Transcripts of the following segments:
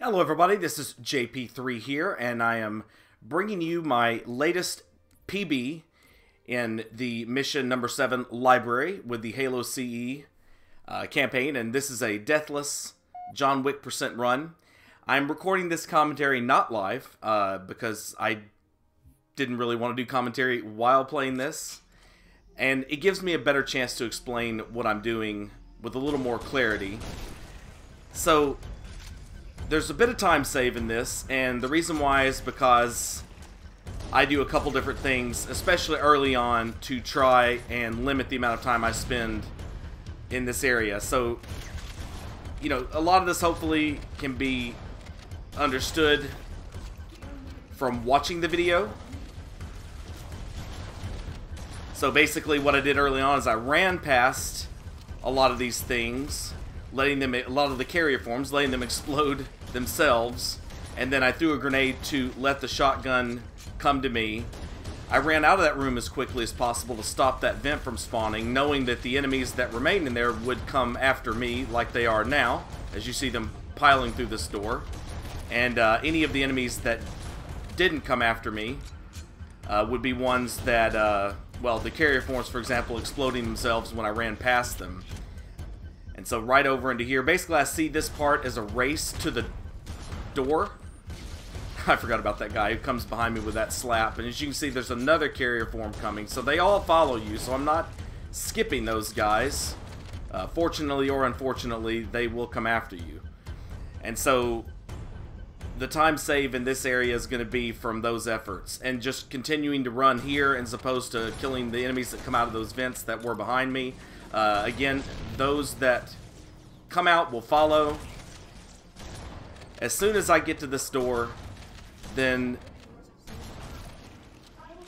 Hello everybody, this is JP3 here, and I am bringing you my latest PB in the mission number 7 library with the Halo CE campaign, and this is a Deathless John Wick % run. I'm recording this commentary not live, because I didn't really want to do commentary while playing this, and it gives me a better chance to explain what I'm doing with a little more clarity. So there's a bit of time save in this, and the reason why is because I do a couple different things, especially early on, to try and limit the amount of time I spend in this area. So, you know, a lot of this hopefully can be understood from watching the video. So basically what I did early on is I ran past a lot of these things, letting them, a lot of the carrier forms, letting them explode themselves, and then I threw a grenade to let the shotgun come to me. I ran out of that room as quickly as possible to stop that vent from spawning, knowing that the enemies that remained in there would come after me like they are now, as you see them piling through this door. And any of the enemies that didn't come after me would be ones that, well, the carrier forms, for example, exploding themselves when I ran past them. And so right over into here, basically I see this part as a race to the door. I forgot about that guy who comes behind me with that slap. And as you can see, there's another carrier form coming. So they all follow you, so I'm not skipping those guys. Fortunately or unfortunately, they will come after you. And so the time save in this area is going to be from those efforts. And just continuing to run here as opposed to killing the enemies that come out of those vents that were behind me. Again, those that come out will follow. As soon as I get to this door, then,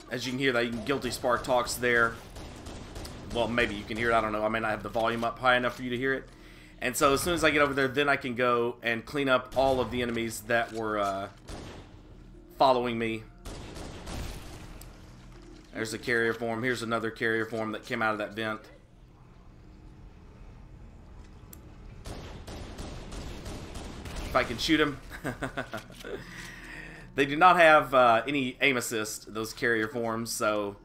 as you can hear, that Guilty Spark talks there. Well, maybe you can hear it, I don't know. I may not have the volume up high enough for you to hear it. And so as soon as I get over there, then I can go and clean up all of the enemies that were following me. There's a carrier form. Here's another carrier form that came out of that vent. If I can shoot him. They do not have any aim assist, those carrier forms, so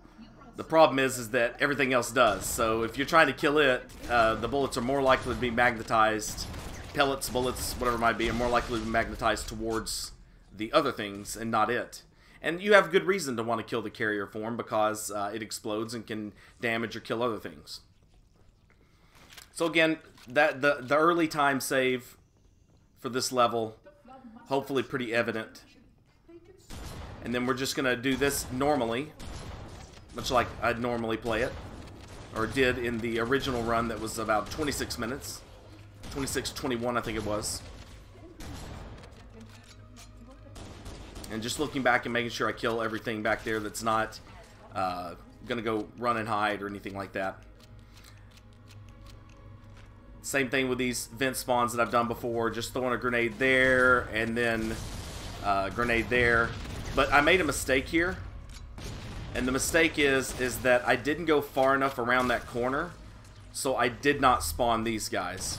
the problem is that everything else does. So if you're trying to kill it, the bullets are more likely to be magnetized. Pellets, bullets, whatever it might be, are more likely to be magnetized towards the other things and not it. And you have good reason to want to kill the carrier form because it explodes and can damage or kill other things. So again, the early time save for this level, hopefully pretty evident. And then we're just going to do this normally, much like I'd normally play it, or did in the original run that was about 26 minutes. 26-21 I think it was. And just looking back and making sure I kill everything back there that's not going to go run and hide or anything like that. Same thing with these vent spawns that I've done before, just throwing a grenade there and then a grenade there. But I made a mistake here, and the mistake is that I didn't go far enough around that corner, so I did not spawn these guys.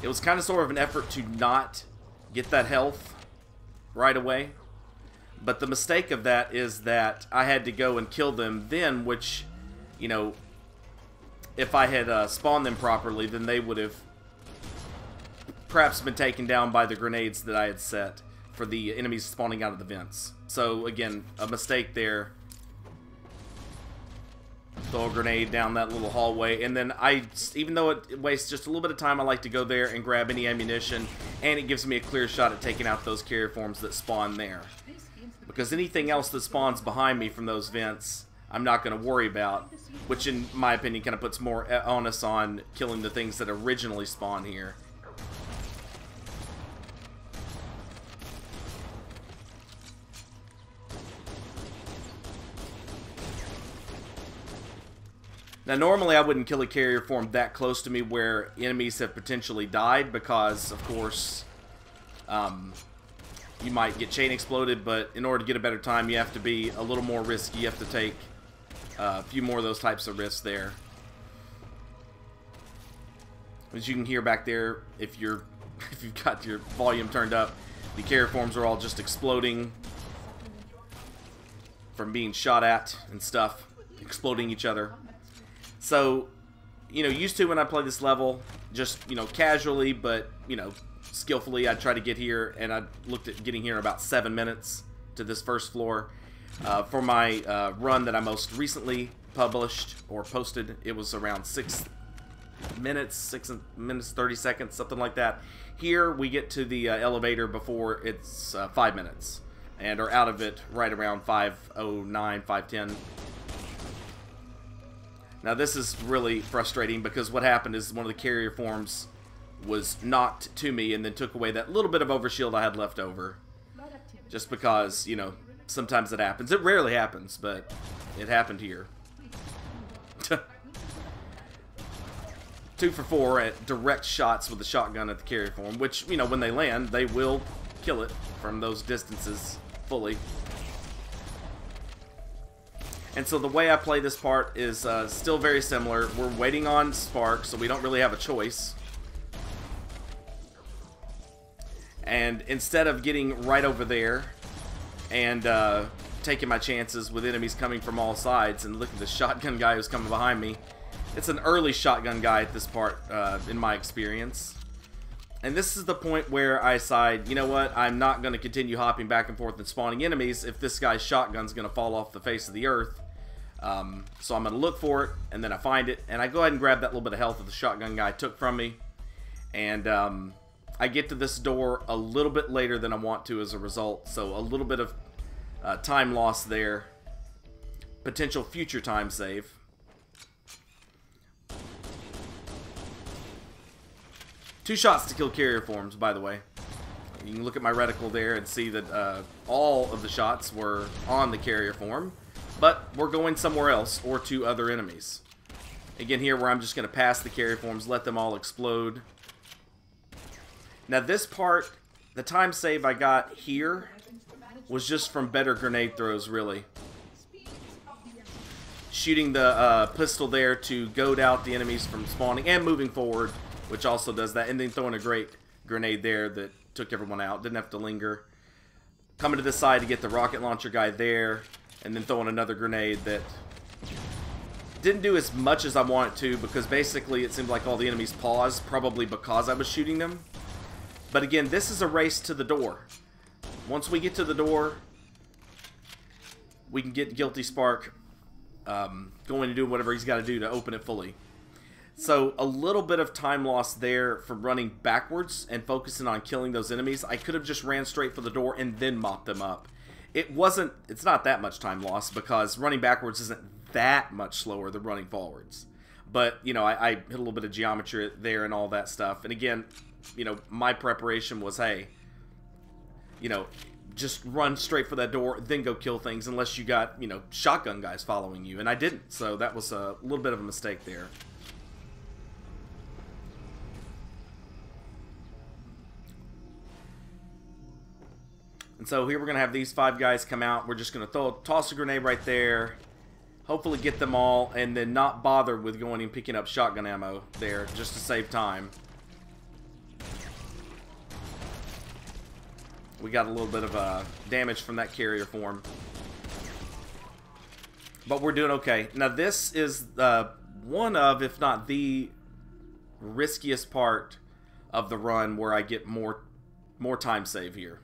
It was kind of sort of an effort to not get that health right away, but the mistake of that is that I had to go and kill them then, which, you know, if I had spawned them properly, then they would have perhaps been taken down by the grenades that I had set for the enemies spawning out of the vents. So again, a mistake there. Throw a grenade down that little hallway, and then even though it wastes just a little bit of time, I like to go there and grab any ammunition, and it gives me a clear shot at taking out those carrier forms that spawn there. Because anything else that spawns behind me from those vents, I'm not going to worry about, which in my opinion kind of puts more onus on killing the things that originally spawn here. Now normally I wouldn't kill a carrier form that close to me where enemies have potentially died because, of course, you might get chain exploded, but in order to get a better time you have to be a little more risky. You have to take a few more of those types of risks there. As you can hear back there, if you're if you've got your volume turned up, the carrier forms are all just exploding from being shot at and stuff, exploding each other. So, you know, used to when I play this level, just, you know, casually, but, you know, skillfully, I'd try to get here, and I looked at getting here in about 7 minutes to this first floor. For my run that I most recently published or posted, it was around 6 minutes 30 seconds, something like that. Here we get to the elevator before it's 5 minutes, and are out of it right around 5:09, 5:10. Now this is really frustrating because what happened is one of the carrier forms was knocked to me and then took away that little bit of overshield I had left over. Just because, you know, sometimes it happens. It rarely happens, but it happened here. 2 for 4 at direct shots with the shotgun at the carrier form, which, you know, when they land, they will kill it from those distances fully. And so the way I play this part is still very similar. We're waiting on Spark, so we don't really have a choice. And instead of getting right over there and taking my chances with enemies coming from all sides, and look at the shotgun guy who's coming behind me. It's an early shotgun guy at this part, in my experience. And this is the point where I decide, you know what, I'm not going to continue hopping back and forth and spawning enemies if this guy's shotgun's going to fall off the face of the earth. So I'm going to look for it, and then I find it, and I go ahead and grab that little bit of health that the shotgun guy took from me. And I get to this door a little bit later than I want to as a result, so a little bit of time loss there. Potential future time save. Two shots to kill carrier forms, by the way. You can look at my reticle there and see that all of the shots were on the carrier form, but we're going somewhere else or to other enemies. Again, here where I'm just going to pass the carrier forms, let them all explode. Now this part, the time save I got here was just from better grenade throws, really. Shooting the pistol there to goad out the enemies from spawning and moving forward, which also does that, and then throwing a great grenade there that took everyone out. Didn't have to linger. Coming to this side to get the rocket launcher guy there, and then throwing another grenade that didn't do as much as I wanted to, because basically it seemed like all the enemies paused, probably because I was shooting them. But again, this is a race to the door. Once we get to the door, we can get Guilty Spark going and doing whatever he's got to do to open it fully. So a little bit of time lost there from running backwards and focusing on killing those enemies. I could have just ran straight for the door and then mopped them up. It's not that much time lost because running backwards isn't that much slower than running forwards. But, you know, I hit a little bit of geometry there and all that stuff. And again, you know, my preparation was, hey, you know, just run straight for that door, then go kill things unless you got, you know, shotgun guys following you. And I didn't, so that was a little bit of a mistake there. And so here we're going to have these 5 guys come out. We're just going to toss a grenade right there. Hopefully get them all, and then not bother with going and picking up shotgun ammo there, just to save time. We got a little bit of damage from that carrier form. But we're doing okay. Now this is one of, if not the riskiest part of the run where I get more time save here.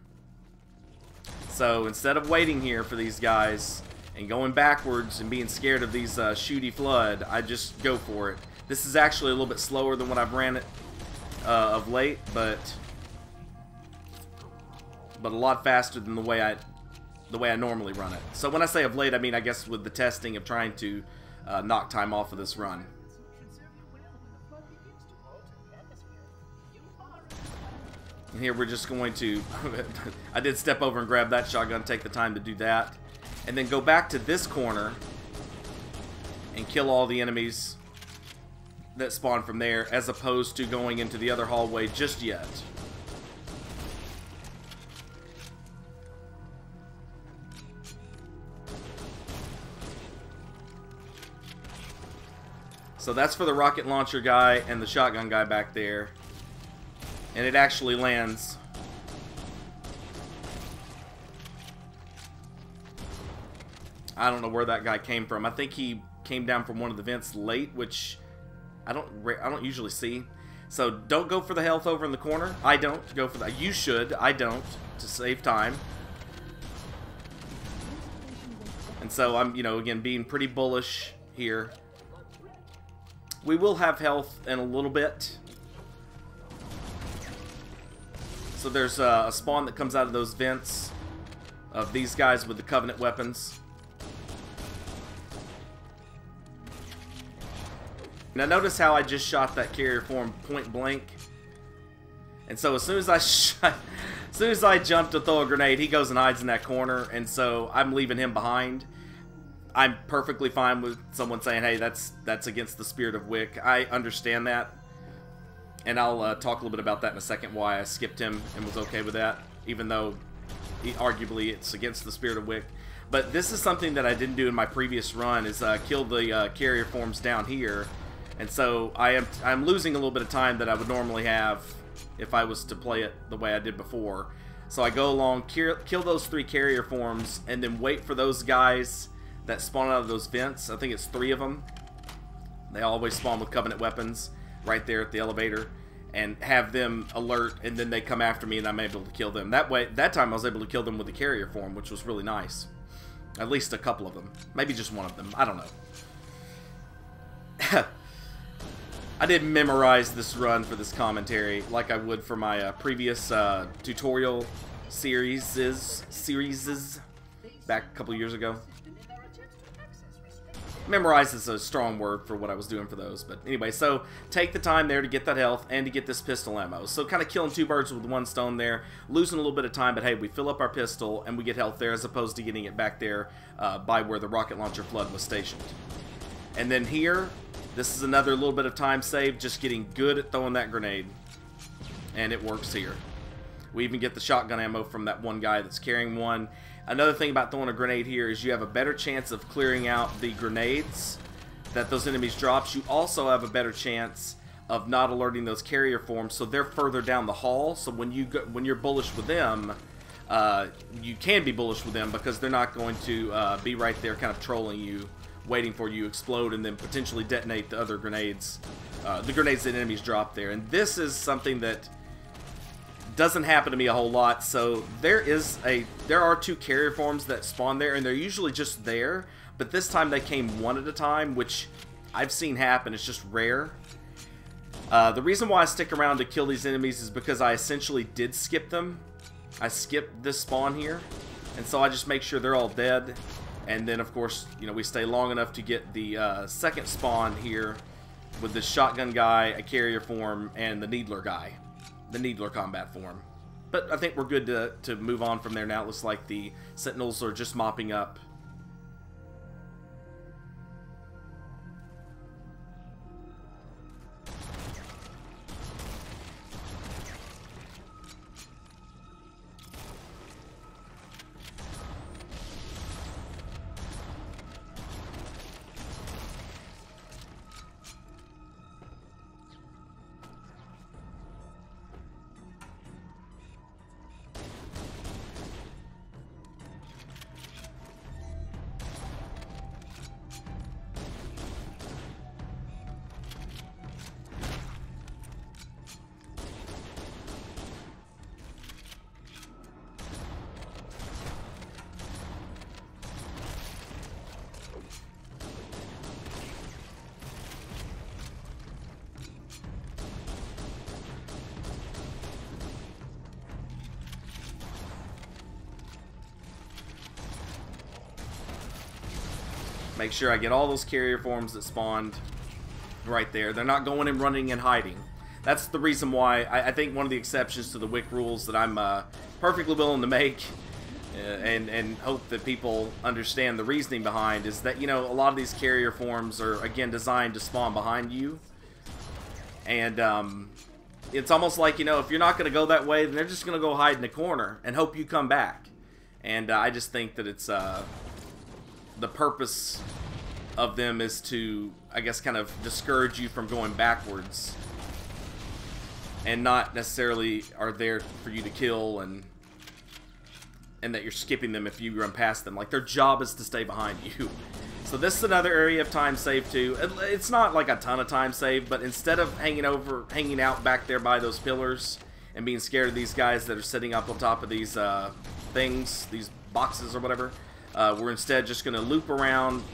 So instead of waiting here for these guys and going backwards and being scared of these shooty flood, I just go for it. This is actually a little bit slower than what I've ran it of late, but a lot faster than the way I normally run it. So when I say of late, I mean I guess with the testing of trying to knock time off of this run. And here we're just going to I did step over and grab that shotgun, take the time to do that, and then go back to this corner and kill all the enemies that spawn from there, as opposed to going into the other hallway just yet. So that's for the rocket launcher guy and the shotgun guy back there. And it actually lands. I don't know where that guy came from. I think he came down from one of the vents late, which I don't usually see. So don't go for the health over in the corner. I don't go for that. You should. I don't, to save time. And so I'm, you know, again, being pretty bullish here. We will have health in a little bit. So there's a spawn that comes out of those vents of these guys with the Covenant weapons. Now notice how I just shot that carrier form point blank. And so as soon as I jump to throw a grenade, he goes and hides in that corner, and so I'm leaving him behind. I'm perfectly fine with someone saying, hey, that's against the spirit of Wick. I understand that. And I'll talk a little bit about that in a second, why I skipped him and was okay with that, even though arguably it's against the spirit of Wick. But this is something that I didn't do in my previous run, is kill the carrier forms down here. And so I'm losing a little bit of time that I would normally have if I was to play it the way I did before. So I go along, kill those 3 carrier forms, and then wait for those guys that spawn out of those vents. I think it's 3 of them. They always spawn with Covenant weapons right there at the elevator, and have them alert, and then they come after me and I'm able to kill them. That way, that time I was able to kill them with the carrier form, which was really nice. At least a couple of them. Maybe just one of them. I don't know. I didn't memorize this run for this commentary like I would for my previous tutorial series back a couple years ago. Memorize is a strong word for what I was doing for those, but anyway, so take the time there to get that health and to get this pistol ammo. So kind of killing 2 birds with 1 stone there, losing a little bit of time, but hey, we fill up our pistol and we get health there as opposed to getting it back there by where the rocket launcher flood was stationed. And then here, this is another little bit of time saved, just getting good at throwing that grenade. And it works here. We even get the shotgun ammo from that one guy that's carrying one. Another thing about throwing a grenade here is you have a better chance of clearing out the grenades that those enemies drop. You also have a better chance of not alerting those carrier forms, so they're further down the hall. So when you're bullish with them, you can be bullish with them because they're not going to be right there kind of trolling you, waiting for you to explode and then potentially detonate the other grenades, the grenades that enemies drop there. And this is something that doesn't happen to me a whole lot. So there are 2 carrier forms that spawn there, and they're usually just there, but this time they came 1 at a time, which I've seen happen. It's just rare. The reason why I stick around to kill these enemies is because I essentially did skip them. I skipped this spawn here, and so I just make sure they're all dead. And then, of course, you know, we stay long enough to get the second spawn here with the shotgun guy, a carrier form, and the needler guy. The needler combat form. But I think we're good to move on from there now. It looks like the sentinels are just mopping up. Make sure I get all those carrier forms that spawned right there. They're not going and running and hiding. That's the reason why I think one of the exceptions to the Wick rules that I'm perfectly willing to make and hope that people understand the reasoning behind is that, you know, a lot of these carrier forms are, again, designed to spawn behind you. And it's almost like, you know, if you're not going to go that way, then they're just going to go hide in the corner and hope you come back. And I just think that it's... the purpose of them is to, I guess, kind of discourage you from going backwards. and not necessarily are there for you to kill, and that you're skipping them if you run past them. Like, their job is to stay behind you. So this is another area of time save too. It's not like a ton of time save, but instead of hanging out back there by those pillars and being scared of these guys that are sitting up on top of these things, these boxes or whatever, we're instead just going to loop around,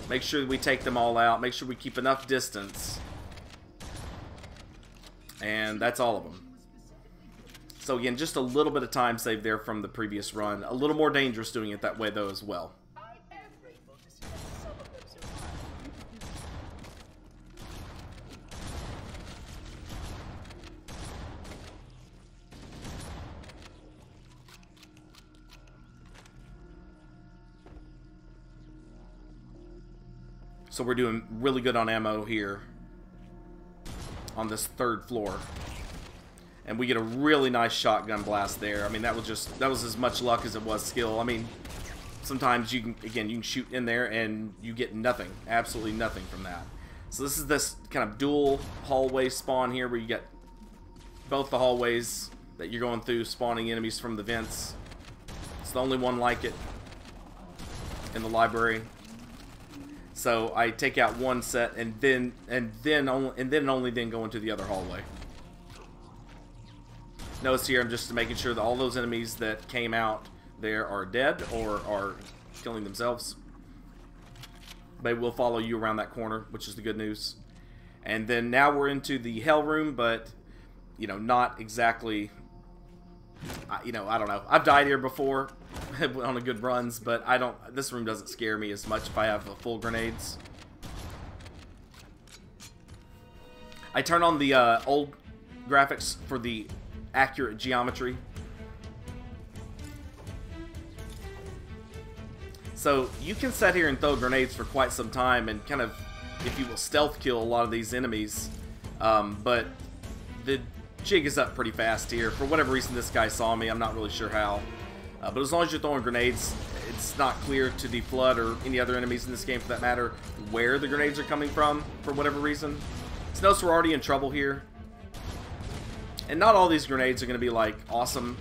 make sure we take them all out, make sure we keep enough distance, and that's all of them. So again, just a little bit of time save there from the previous run. A little more dangerous doing it that way though as well. So we're doing really good on ammo here on this third floor. And we get a really nice shotgun blast there. I mean, that was as much luck as it was skill. I mean, sometimes you can shoot in there and you get nothing, absolutely nothing from that. So this is this kind of dual hallway spawn here where you get both the hallways that you're going through spawning enemies from the vents. It's the only one like it in the library. So I take out one set and then only go into the other hallway. Notice here I'm just making sure that all those enemies that came out there are dead or are killing themselves. They will follow you around that corner, which is the good news. And then now we're into the hell room, but you know, not exactly. You know, I don't know. I've died here before on a good runs, but I don't. This room doesn't scare me as much if I have full grenades. I turn on the old graphics for the accurate geometry. So you can sit here and throw grenades for quite some time and kind of, if you will, stealth kill a lot of these enemies. But the jig is up pretty fast here. For whatever reason, this guy saw me. I'm not really sure how. But as long as you're throwing grenades, it's not clear to the Flood or any other enemies in this game, for that matter, where the grenades are coming from, for whatever reason. So notice we're already in trouble here. And not all these grenades are going to be, like, awesome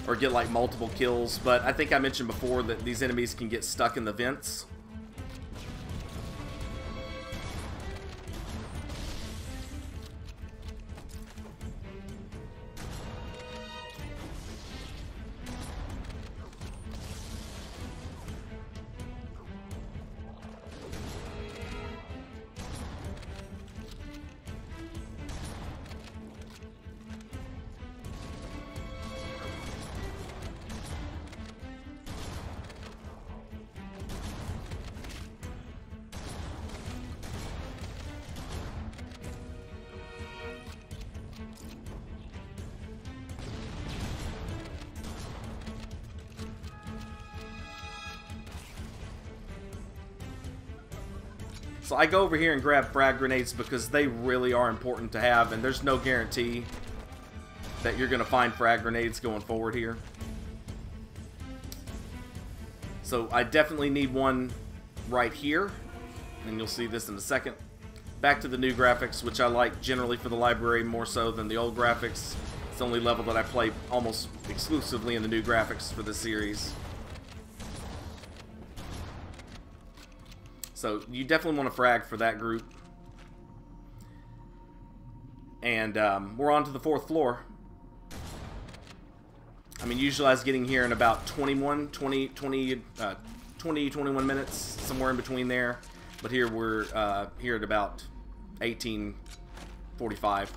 or get, like, multiple kills. But I think I mentioned before that these enemies can get stuck in the vents. So I go over here and grab frag grenades because they really are important to have, and there's no guarantee that you're going to find frag grenades going forward here. So I definitely need one right here, and you'll see this in a second. Back to the new graphics, which I like generally for the library more so than the old graphics. It's the only level that I play almost exclusively in the new graphics for this series. So you definitely want to frag for that group. And we're on to the 4th floor. I mean, usually I was getting here in about 21 minutes, somewhere in between there. But here we're here at about 18:45.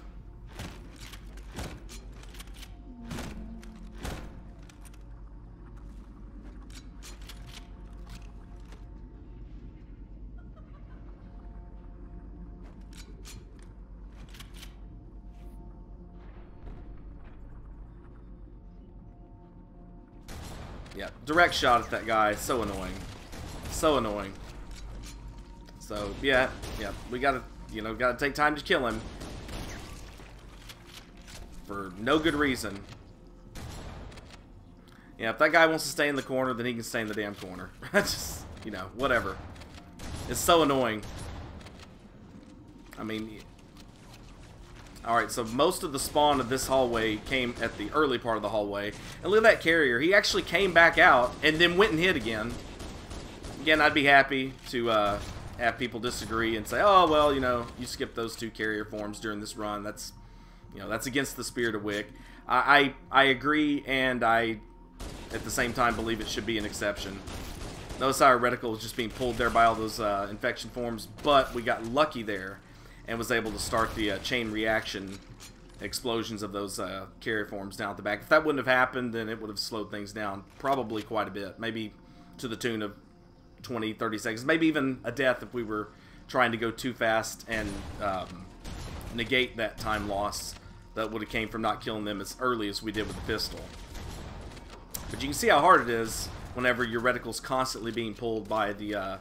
Yeah, direct shot at that guy. So annoying. So annoying. So, yeah, we gotta, gotta take time to kill him. For no good reason. Yeah, if that guy wants to stay in the corner, then he can stay in the damn corner. Just, whatever. It's so annoying. I mean, Alright, so most of the spawn of this hallway came at the early part of the hallway. And look at that carrier. He actually came back out and then went and hid again. Again, I'd be happy to have people disagree and say, oh, well, you know, you skipped those 2 carrier forms during this run. That's, you know, that's against the spirit of Wick. I agree, and I, at the same time, believe it should be an exception. Notice how our reticle was just being pulled there by all those infection forms, but we got lucky there and was able to start the chain reaction explosions of those carrier forms down at the back. If that wouldn't have happened, then it would have slowed things down probably quite a bit, maybe to the tune of 20, 30 seconds, maybe even a death if we were trying to go too fast and negate that time loss that would have came from not killing them as early as we did with the pistol. But you can see how hard it is whenever your reticle's constantly being pulled by the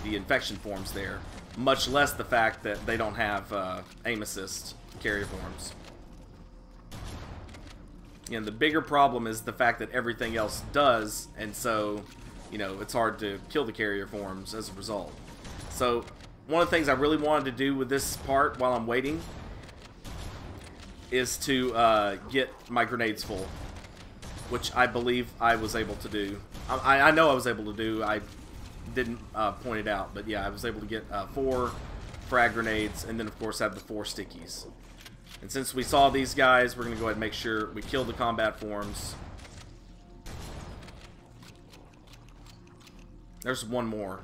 infection forms there, much less the fact that they don't have aim assist carrier forms. And the bigger problem is the fact that everything else does, and so, you know, it's hard to kill the carrier forms as a result. So, one of the things I really wanted to do with this part while I'm waiting is to get my grenades full, which I believe I was able to do. I know I was able to do. I didn't point it out, but yeah, I was able to get 4 frag grenades, and then of course have the 4 stickies. And since we saw these guys, we're going to go ahead and make sure we kill the combat forms. There's one more.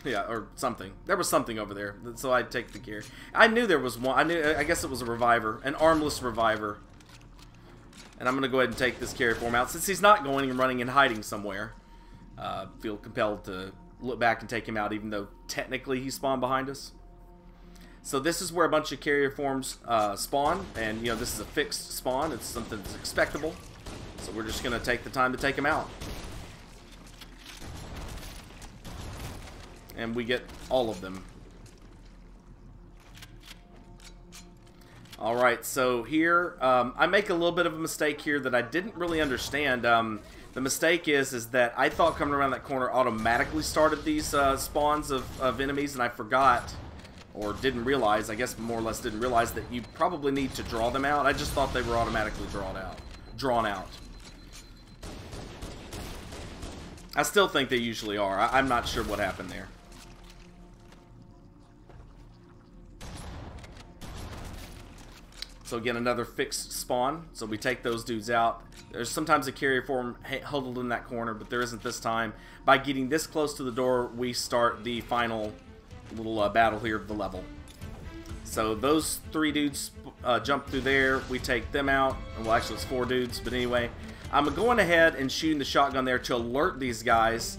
Yeah, or something. There was something over there, so I'd take the gear. I knew there was one. I guess it was a reviver, an armless reviver. And I'm going to go ahead and take this carrier form out. Since he's not going and running and hiding somewhere, feel compelled to look back and take him out, even though technically he spawned behind us. So this is where a bunch of carrier forms spawn, and you know, this is a fixed spawn. It's something that's expectable. So we're just going to take the time to take him out. And we get all of them. Alright, so here, I make a little bit of a mistake here that I didn't really understand. The mistake is that I thought coming around that corner automatically started these spawns of enemies, and I forgot, or didn't realize, I guess more or less didn't realize, that you probably need to draw them out. I just thought they were automatically drawn out. I still think they usually are. I'm not sure what happened there. So again, another fixed spawn. So we take those dudes out. There's sometimes a carrier form huddled in that corner, but there isn't this time. By getting this close to the door, we start the final little battle here of the level. So those 3 dudes jump through there. We take them out. Well, actually, it's 4 dudes, but anyway. I'm going ahead and shooting the shotgun there to alert these guys,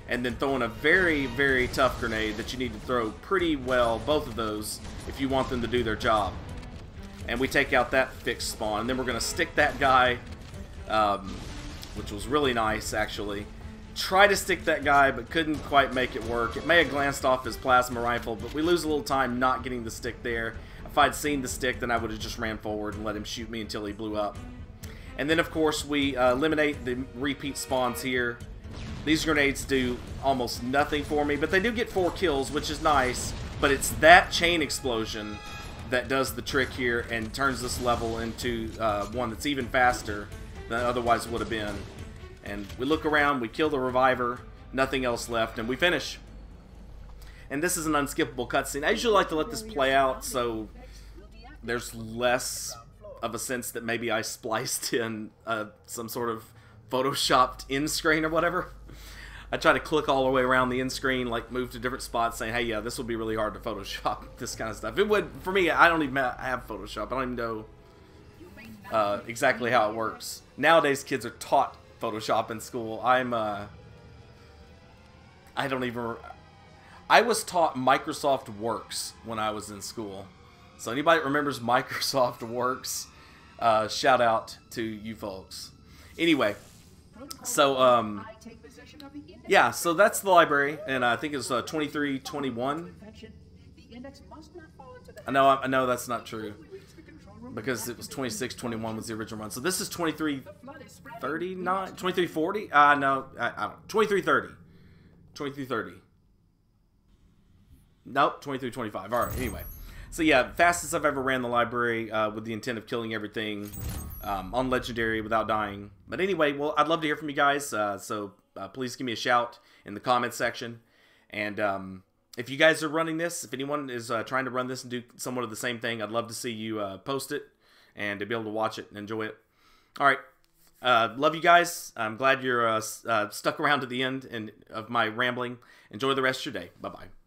and then throwing a very, very tough grenade that you need to throw pretty well, both of those, if you want them to do their job. And we take out that fixed spawn, and then we're going to stick that guy, which was really nice, actually. Try to stick that guy, but couldn't quite make it work. It may have glanced off his plasma rifle, but we lose a little time not getting the stick there. If I'd seen the stick, then I would have just ran forward and let him shoot me until he blew up. And then, of course, we eliminate the repeat spawns here. These grenades do almost nothing for me, but they do get 4 kills, which is nice. But it's that chain explosion that does the trick here and turns this level into one that's even faster than it otherwise would have been. And we look around, we kill the reviver, nothing else left, and we finish. And this is an unskippable cutscene. I usually like to let this play out so there's less of a sense that maybe I spliced in some sort of photoshopped end screen or whatever. I try to click all the way around the end screen, like move to different spots, saying, hey, yeah, this would be really hard to Photoshop, this kind of stuff. It would, for me, I don't even have Photoshop. I don't even know exactly how it works. Nowadays, kids are taught Photoshop in school. I was taught Microsoft Works when I was in school. So anybody that remembers Microsoft Works, shout out to you folks. Anyway, so yeah, so that's the library, and I think it's 2321. I know that's not true, because it was 2621 was the original one. So this is 2339, 2340. No, I don't. 2330. 2330. Nope, 23, 25. All right, anyway. So yeah, fastest I've ever ran the library with the intent of killing everything on Legendary without dying. But anyway, well, I'd love to hear from you guys, so please give me a shout in the comments section. And if you guys are running this, if anyone is trying to run this and do somewhat of the same thing, I'd love to see you post it and to be able to watch it and enjoy it. All right. Love you guys. I'm glad you're stuck around to the end of my rambling. Enjoy the rest of your day. Bye-bye.